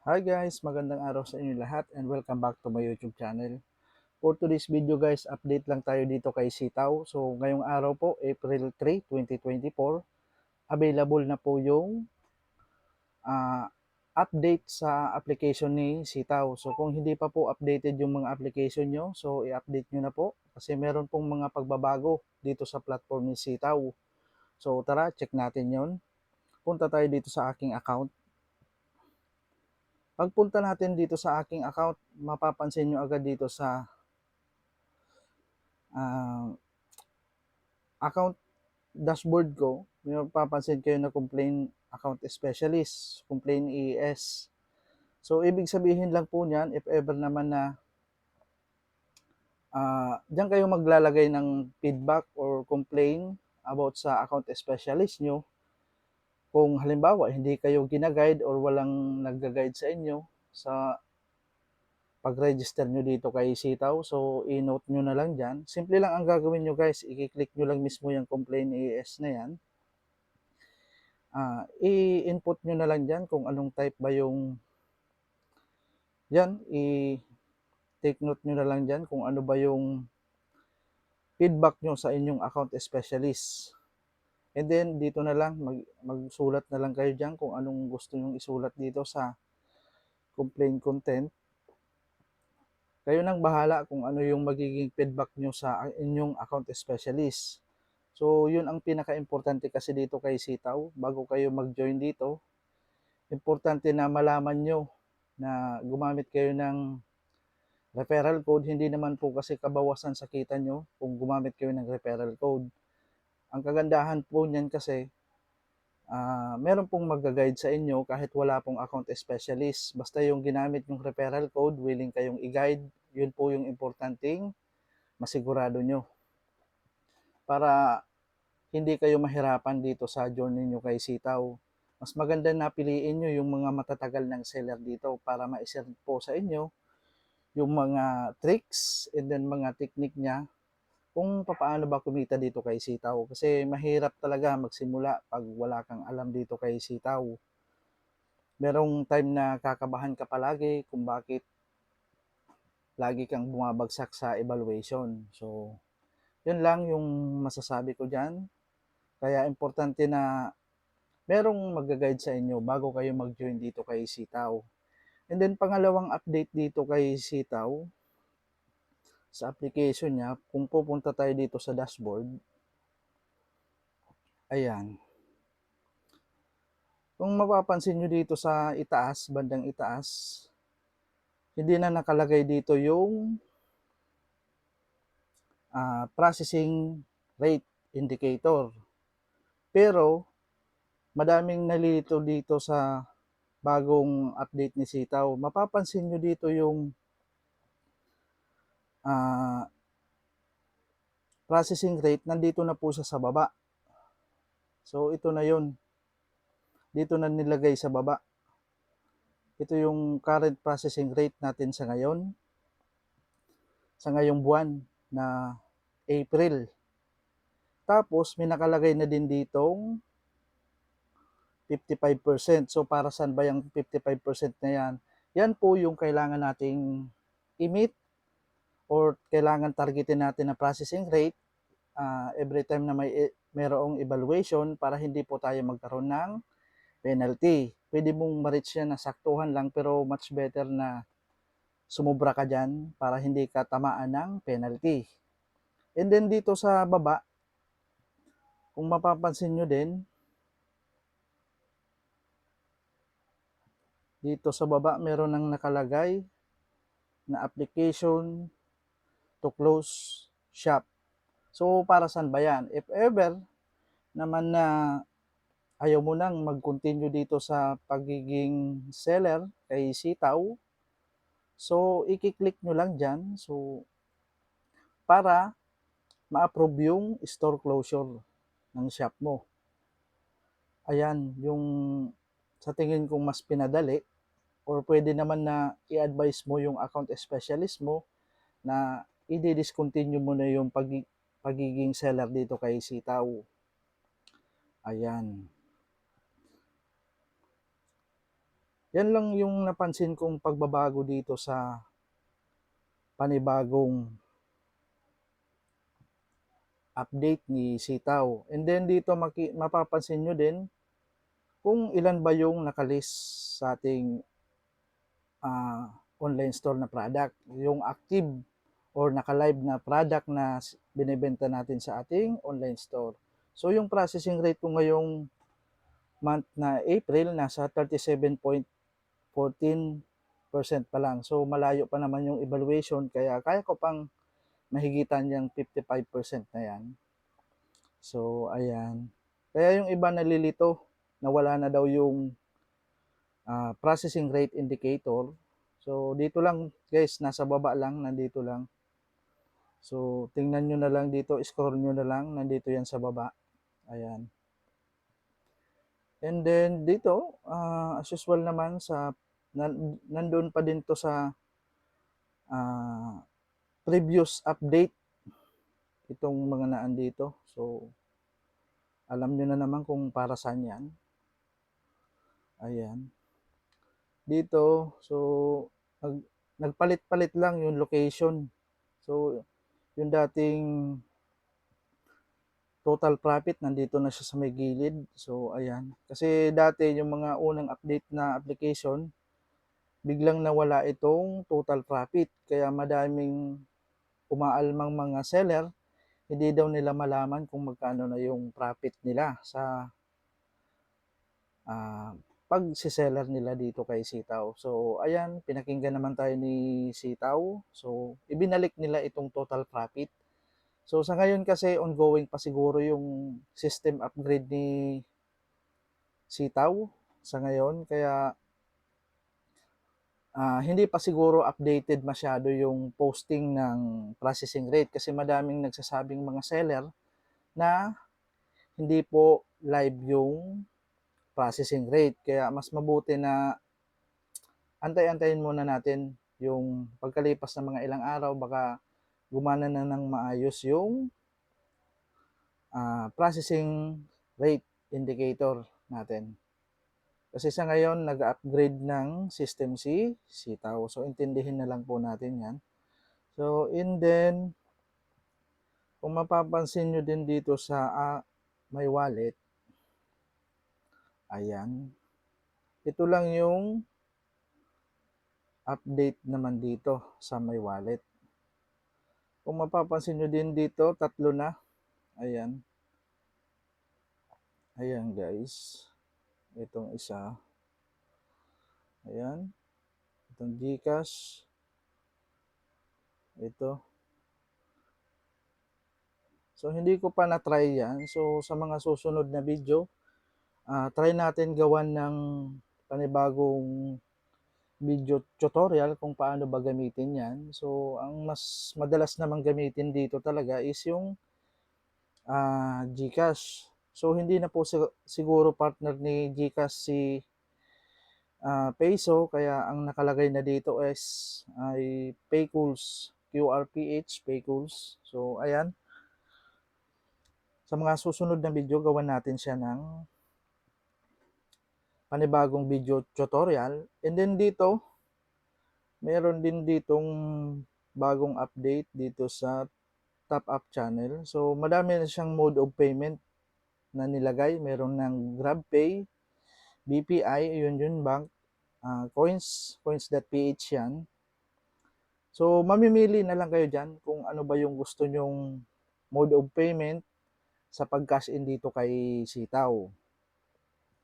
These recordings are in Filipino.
Hi guys, magandang araw sa inyo lahat and welcome back to my YouTube channel. For today's video guys, update lang tayo dito kay Sitaw. So ngayong araw po, April 3, 2024, available na po yung ah, update sa application ni Sitaw. So kung hindi pa po updated yung mga application nyo, so i-update nyo na po kasi meron pong mga pagbabago dito sa platform ni Sitaw. So tara, check natin yon. Punta tayo dito sa aking account. Pagpunta natin dito sa aking account, mapapansin nyo agad dito sa ah, account dashboard ko, may mapapansin kayo na complaint account specialist, complaint ES. So, ibig sabihin lang po niyan, if ever naman na diyan kayo maglalagay ng feedback or complaint about sa account specialist nyo, kung halimbawa hindi kayo gina-guide or walang nagga-guide sa inyo sa pag-register nyo dito kay Sitaw, so i-note nyo na lang dyan. Simple lang ang gagawin nyo guys, i-click nyo lang mismo yung complaint ES na yan. I-input nyo na lang dyan kung anong type ba yung yan, i-take note nyo na lang dyan kung ano ba yung feedback nyo sa inyong account specialist. And then dito na lang, magsulat na lang kayo dyan kung anong gusto nyo isulat dito sa complaint content. Kayo nang bahala kung ano yung magiging feedback nyo sa inyong account specialist. So yun ang pinaka-importante kasi dito kay Sitaw, bago kayo mag-join dito, importante na malaman nyo na gumamit kayo ng referral code. Hindi naman po kasi kabawasan sa kita nyo kung gumamit kayo ng referral code. Ang kagandahan po niyan kasi, meron pong mag-guide sa inyo kahit wala pong account specialist. Basta yung ginamit yung referral code, willing kayong i-guide, yun po yung importanteng masigurado nyo. Para hindi kayo mahirapan dito sa journey nyo kay Sitaw. Mas maganda na piliin nyo yung mga matatagal ng seller dito para ma-share po sa inyo yung mga tricks and then mga technique niya kung paano ba kumita dito kay Sitaw. Kasi mahirap talaga magsimula pag wala kang alam dito kay Sitaw. Merong time na kakabahan ka palagi kung bakit lagi kang bumabagsak sa evaluation. So, yun lang yung masasabi ko dyan. Kaya importante na merong mag-guide sa inyo bago kayo mag-join dito kay Sitaw. And then pangalawang update dito kay Sitaw, sa application niya, kung pupunta tayo dito sa dashboard, ayan. Kung mapapansin nyo dito sa itaas, bandang itaas, hindi na nakalagay dito yung processing rate indicator. Pero, madaming nalilito dito sa bagong update ni Sitaw. Mapapansin nyo dito yung uh, processing rate, nandito na po siya sa baba. So, ito na yun. Dito na nilagay sa baba. Ito yung current processing rate natin sa ngayon. Sa ngayong buwan na April. Tapos, may nakalagay na din ditong 55%. So, para saan ba yung 55% na yan? Yan po yung kailangan nating i-meet or kailangan targetin natin na processing rate every time na mayroong evaluation para hindi po tayo magkaroon ng penalty. Pwede mong ma-reach yan na saktuhan lang pero much better na sumubra ka dyan para hindi ka tamaan ng penalty. And then dito sa baba, kung mapapansin nyo din, dito sa baba meron nang nakalagay na application to close shop. So para saan ba yan? If ever naman na ayaw mo nang mag-continue dito sa pagiging seller kay Sitaw, so i-click nyo lang dyan so para ma-approve yung store closure ng shop mo. Ayan, yung sa tingin kong mas pinadali or pwede naman na i-advise mo yung account specialist mo na i-discontinue mo na yung pagiging seller dito kay Sitaw. Ayan. Yan lang yung napansin kong pagbabago dito sa panibagong update ni Sitaw. And then dito mapapansin nyo din kung ilan ba yung nakalist sa ating online store na product. Yung active or naka-live na product na binibenta natin sa ating online store. So yung processing rate ko ngayong month na April nasa 37.14% pa lang. So malayo pa naman yung evaluation kaya kaya ko pang mahigitan yung 55% na yan. So ayan. Kaya yung iba nalilito na wala na daw yung processing rate indicator. So dito lang guys, nasa baba lang, nandito lang. So tingnan nyo na lang dito, scroll nyo na lang, nandito yan sa baba. Ayan. And then dito, as usual naman sa nandun pa din to sa previous update itong mga naan dito. So alam nyo na naman kung para saan yan. Ayan. Dito, so nagpalit-palit lang yung location. So yung dating total profit nandito na siya sa may gilid. So ayan. Kasi dati yung mga unang update na application, biglang nawala itong total profit. Kaya madaming umaalmang mga seller, hindi daw nila malaman kung magkano na yung profit nila sa uh, pag-seller nila dito kay Sitaw. So ayan, pinakinggan naman tayo ni Sitaw. So ibinalik nila itong total profit. So sa ngayon kasi ongoing pa siguro yung system upgrade ni Sitaw sa ngayon. Kaya hindi pa siguro updated masyado yung posting ng processing rate kasi madaming nagsasabing mga seller na hindi po live yung processing rate. Kaya mas mabuti na antay-antayin muna natin yung pagkalipas ng mga ilang araw, baka gumana na ng maayos yung processing rate indicator natin. Kasi sa ngayon, nag-upgrade ng system si Sitaw. So, intindihin na lang po natin yan. So, and then, kung mapapansin nyo din dito sa my wallet, ayan. Ito lang yung update naman dito sa my wallet. Kung mapapansin nyo din dito, tatlo na. Ayan. Ayan guys. Itong isa. Ayan. Itong Gcash. Ito. So, hindi ko pa na-try yan. So, sa mga susunod na video, try natin gawan ng panibagong video tutorial kung paano ba gamitin yan. So, ang mas madalas namang gamitin dito talaga is yung Gcash. So, hindi na po siguro partner ni Gcash si Peso, kaya ang nakalagay na dito is ay Paycools, QRPH, Paycools. So, ayan. Sa mga susunod na video, gawan natin siya ng panibagong video tutorial. And then dito, meron din ditong bagong update dito sa top up channel. So, madami na siyang mode of payment na nilagay. Meron ng GrabPay, BPI, yun bank, coins.ph yan. So, mamimili na lang kayo dyan kung ano ba yung gusto nyong mode of payment sa pag-cash in dito kay Sitaw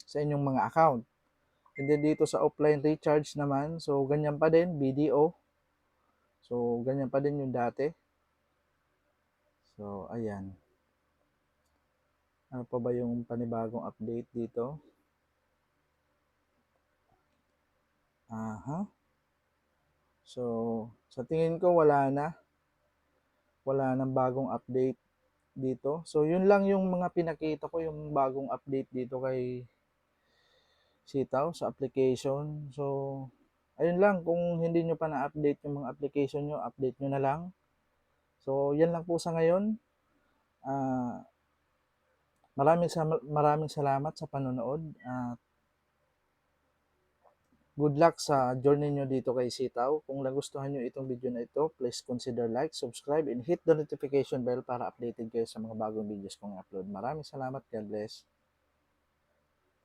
sa inyong mga account. And then dito sa offline recharge naman, so ganyan pa din, BDO. So, ganyan pa din yung dati. So, ayan. Ano pa ba yung panibagong update dito? Aha. So, sa tingin ko wala na. Wala nang bagong update dito. So, yun lang yung mga pinakita ko, yung bagong update dito kay Sitaw sa application. So, ayun lang. Kung hindi nyo pa na-update yung mga application nyo, update nyo na lang. So, yan lang po sa ngayon. Maraming salamat sa panonood. Good luck sa journey nyo dito kay Sitaw. Kung nagustuhan nyo itong video na ito, please consider like, subscribe, and hit the notification bell para updated kayo sa mga bagong videos kong upload. Maraming salamat. God bless.